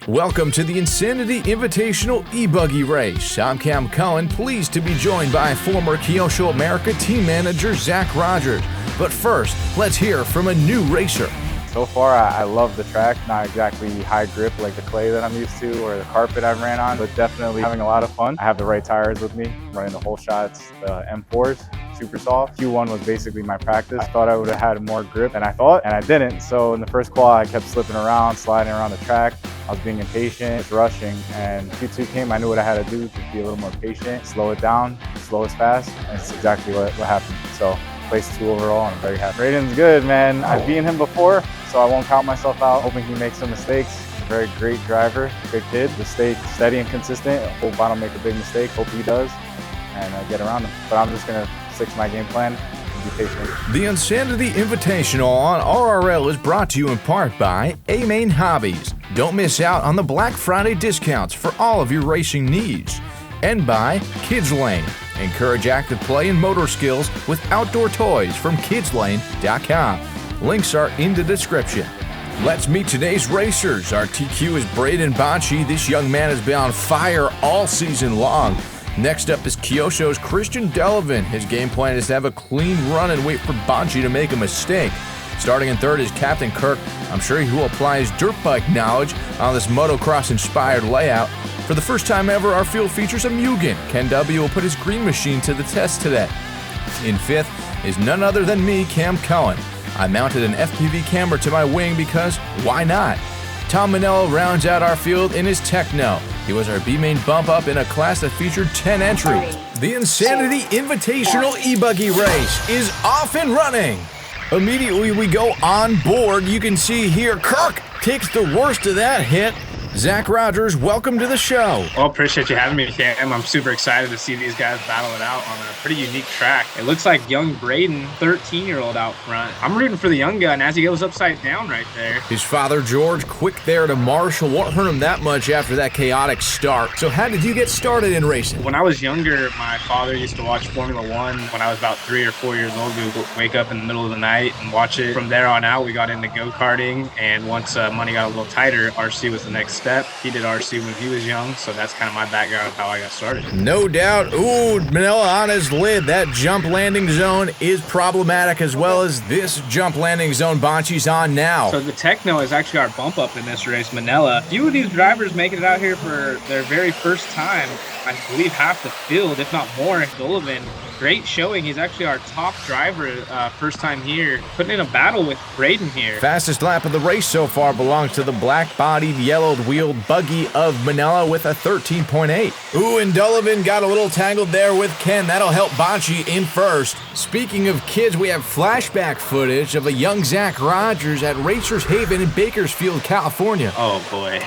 Welcome to the Insanity Invitational E-Buggy race. I'm Cam Cullen, pleased to be joined by former Kyosho America team manager Zack Rogers. But first, let's hear from a new racer. So far, I love the track. Not exactly high grip like the clay that I'm used to or the carpet I've ran on, but definitely having a lot of fun. I have the right tires with me, running the whole shots, the M4s. Super soft. Q1 was basically my practice. I thought I would have had more grip than I thought, and I didn't. So in the first qual, I kept slipping around, sliding around the track. I was being impatient, just rushing, and Q2 came. I knew what I had to do to be a little more patient, slow it down, slow as fast, and it's exactly what happened. So place 2 overall, and I'm very happy. Braden's good, man. I've beaten him before, so I won't count myself out. Hoping he makes some mistakes. Very great driver, good kid. Just stay steady and consistent. Hope I don't make a big mistake. Hope he does, and get around him. But I'm just gonna stick to my game plan and be patient. The Insanity Invitational on RRL is brought to you in part by A-Main Hobbies. Don't miss out on the Black Friday discounts for all of your racing needs. And by Kids Lane. Encourage active play and motor skills with outdoor toys from kidslane.com. Links are in the description. Let's meet today's racers. Our TQ is Braden Banci. This young man has been on fire all season long. Next up is Kyosho's Christian Dullivan. His game plan is to have a clean run and wait for Banci to make a mistake. Starting in third is Captain Kirk. I'm sure he will apply his dirt bike knowledge on this motocross-inspired layout. For the first time ever, our field features a Mugen. Ken W will put his green machine to the test today. In fifth is none other than me, Cam Cullen. I mounted an FPV camera to my wing because why not? Tom Manella rounds out our field in his Tekno. He was our B-main bump-up in a class that featured 10 entries. The Insanity Invitational E-Buggy race is off and running. Immediately we go on board. You can see here Kirk takes the worst of that hit. Zack Rogers, welcome to the show. Well, appreciate you having me, Cam. I'm super excited to see these guys battle it out on a pretty unique track. It looks like young Braden, 13-year-old out front. I'm rooting for the young gun as he goes upside down right there. His father, George, quick there to marshal. Won't hurt him that much after that chaotic start. So how did you get started in racing? When I was younger, my father used to watch Formula One. When I was about 3 or 4 years old, we would wake up in the middle of the night and watch it. From there on out, we got into go-karting. And once money got a little tighter, RC was the next step. He did RC when he was young, so that's kind of my background of how I got started. No doubt. Ooh, Manella on his lid. That jump landing zone is problematic, as well as this jump landing zone Banci's on now. So the Tekno is actually our bump up in this race, Manella. A few of these drivers making it out here for their very first time. I believe half the field, if not more. Dullivan, great showing. He's actually our top driver first time here, putting in a battle with Braden here. Fastest lap of the race so far belongs to the black-bodied, yellow-wheeled buggy of Manella with a 13.8. Ooh, and Dullivan got a little tangled there with Ken. That'll help Banci in first. Speaking of kids, we have flashback footage of a young Zack Rogers at Racers Haven in Bakersfield, California. Oh boy.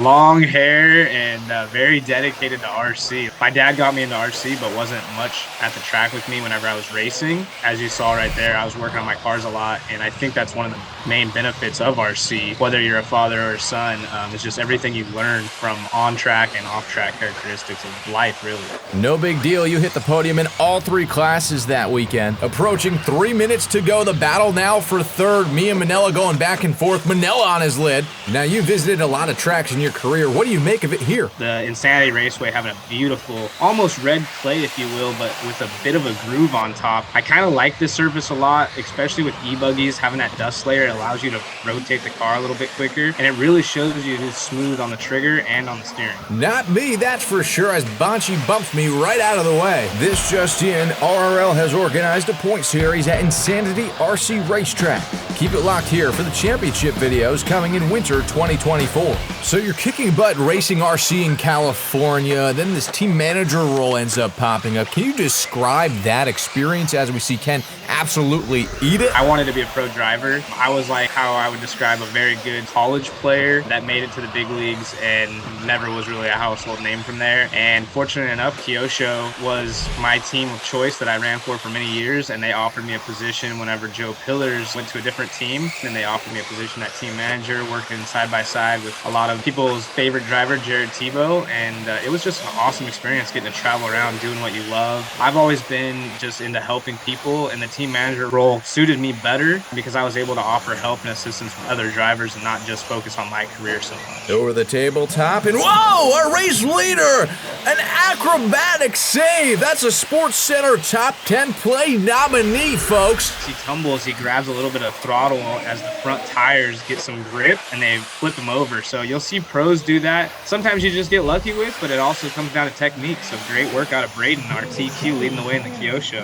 Long hair and very dedicated to RC. My dad got me into RC, but wasn't much at the track with me whenever I was racing. As you saw right there, I was working on my cars a lot, and I think that's one of the main benefits of RC. Whether you're a father or a son, it's just everything you learn from on-track and off-track characteristics of life, really. No big deal. You hit the podium in all 3 classes that weekend. Approaching 3 minutes to go. The battle now for third. Me and Manella going back and forth. Manella on his lid. Now, you visited a lot of tracks in your career. What do you make of it here? The Insanity Raceway having a beautiful, almost red clay, if you will, but with a bit of a groove on top. I kind of like this surface a lot, especially with E-Buggies. Having that dust layer, it allows you to rotate the car a little bit quicker, and it really shows you it's smooth on the trigger and on the steering. Not me, that's for sure, as Banci bumps me right out of the way. This just in, RRL has organized a point series at Insanity RC Racetrack. Keep it locked here for the championship videos coming in winter 2024. So you're kicking butt racing RC in California, then this team manager role ends up popping up. Can you describe that experience as we see Ken absolutely eat it? I wanted to be a pro driver. I was like how I would describe a very good college player that made it to the big leagues and never was really a household name from there. And fortunate enough, Kyosho was my team of choice that I ran for many years, and they offered me a position whenever Joe Pillars went to a different team, and they offered me a position at team manager, working side by side with a lot of people's favorite driver, Jared Tebow, and it was just an awesome experience getting to travel around doing what you love. I've always been just into helping people, and the team team manager role suited me better because I was able to offer help and assistance with other drivers and not just focus on my career so much. Over the tabletop, and whoa, our race leader! An acrobatic save! That's a Sports Center Top 10 play nominee, folks! He tumbles, he grabs a little bit of throttle as the front tires get some grip and they flip him over. So you'll see pros do that. Sometimes you just get lucky with, but it also comes down to technique. So great work out of Braden, our TQ, leading the way in the Kyosho.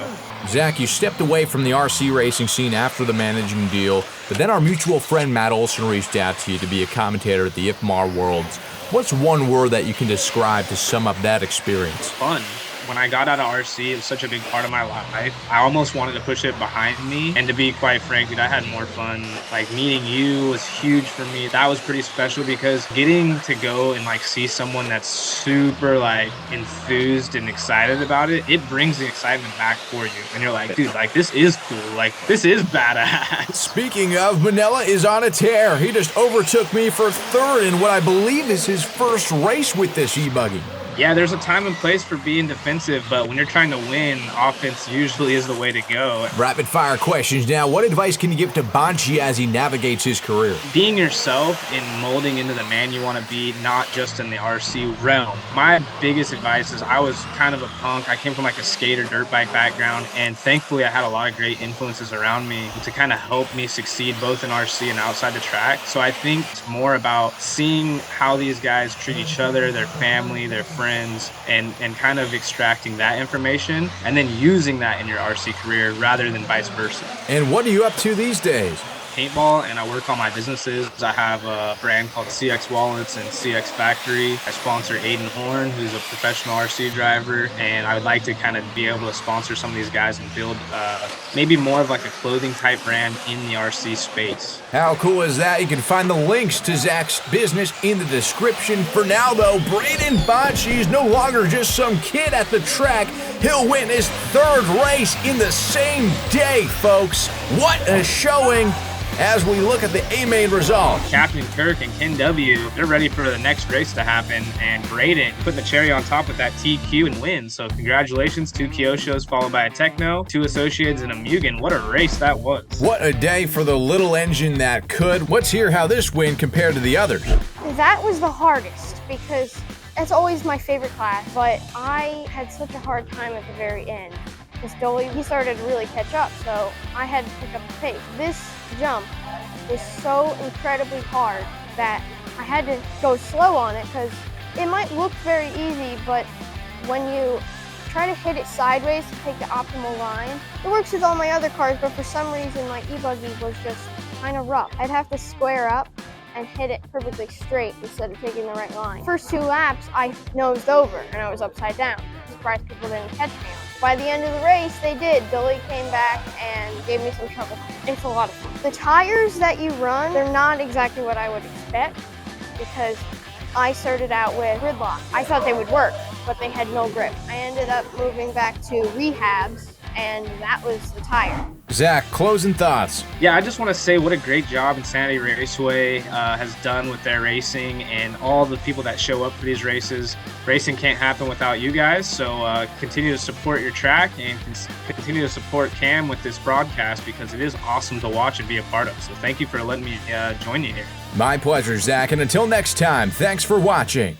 Zach, you stepped away from the RC racing scene after the managing deal, but then our mutual friend Matt Olson reached out to you to be a commentator at the IFMAR Worlds. What's one word that you can describe to sum up that experience? Fun. When I got out of RC, it was such a big part of my life. I almost wanted to push it behind me. And to be quite frank, dude, I had more fun. Like, meeting you was huge for me. That was pretty special because getting to go and like see someone that's super like enthused and excited about it, it brings the excitement back for you. And you're like, dude, like this is cool. Like this is badass. Speaking of, Manella is on a tear. He just overtook me for third in what I believe is his first race with this E-Buggy. Yeah, there's a time and place for being defensive, but when you're trying to win, offense usually is the way to go. Rapid fire questions now. What advice can you give to Banci as he navigates his career? Being yourself and molding into the man you want to be, not just in the RC realm. My biggest advice is I was kind of a punk. I came from like a skater dirt bike background, and thankfully I had a lot of great influences around me to kind of help me succeed both in RC and outside the track. So I think it's more about seeing how these guys treat each other, their family, their friends, and kind of extracting that information and then using that in your RC career rather than vice versa. And what are you up to these days? Paintball, and I work on my businesses. I have a brand called CX Wallets and CX Factory. I sponsor Aiden Horn, who's a professional RC driver, and I would like to kind of be able to sponsor some of these guys and build maybe more of like a clothing type brand in the RC space. How cool is that? You can find the links to Zach's business in the description. For now though, Braden Banci is no longer just some kid at the track. He'll win his third race in the same day, folks. What a showing! As we look at the A-main results. Captain Kirk and Ken W, they're ready for the next race to happen, and Braden putting the cherry on top with that TQ and win. So congratulations, 2 Kyoshos followed by a Tekno, 2 Associates and a Mugen. What a race that was. What a day for the little engine that could. Let's hear how this win compared to the others. That was the hardest because it's always my favorite class, but I had such a hard time at the very end. Because Dullivan, he started to really catch up, so I had to pick up the pace. This jump was so incredibly hard that I had to go slow on it because it might look very easy, but when you try to hit it sideways to take the optimal line, it works with all my other cars, but for some reason my E-Buggy was just kind of rough. I'd have to square up and hit it perfectly straight instead of taking the right line. First 2 laps, I nosed over and I was upside down. I'm surprised people didn't catch me on it. By the end of the race, they did. Dully came back and gave me some trouble. It's a lot of fun. The tires that you run, they're not exactly what I would expect because I started out with gridlock. I thought they would work, but they had no grip. I ended up moving back to rehabs, and that was the tire. Zach, closing thoughts. Yeah, I just want to say what a great job Insanity Raceway has done with their racing and all the people that show up for these races. Racing can't happen without you guys, so continue to support your track and continue to support Cam with this broadcast because it is awesome to watch and be a part of. So thank you for letting me join you here. My pleasure, Zach, and until next time, thanks for watching.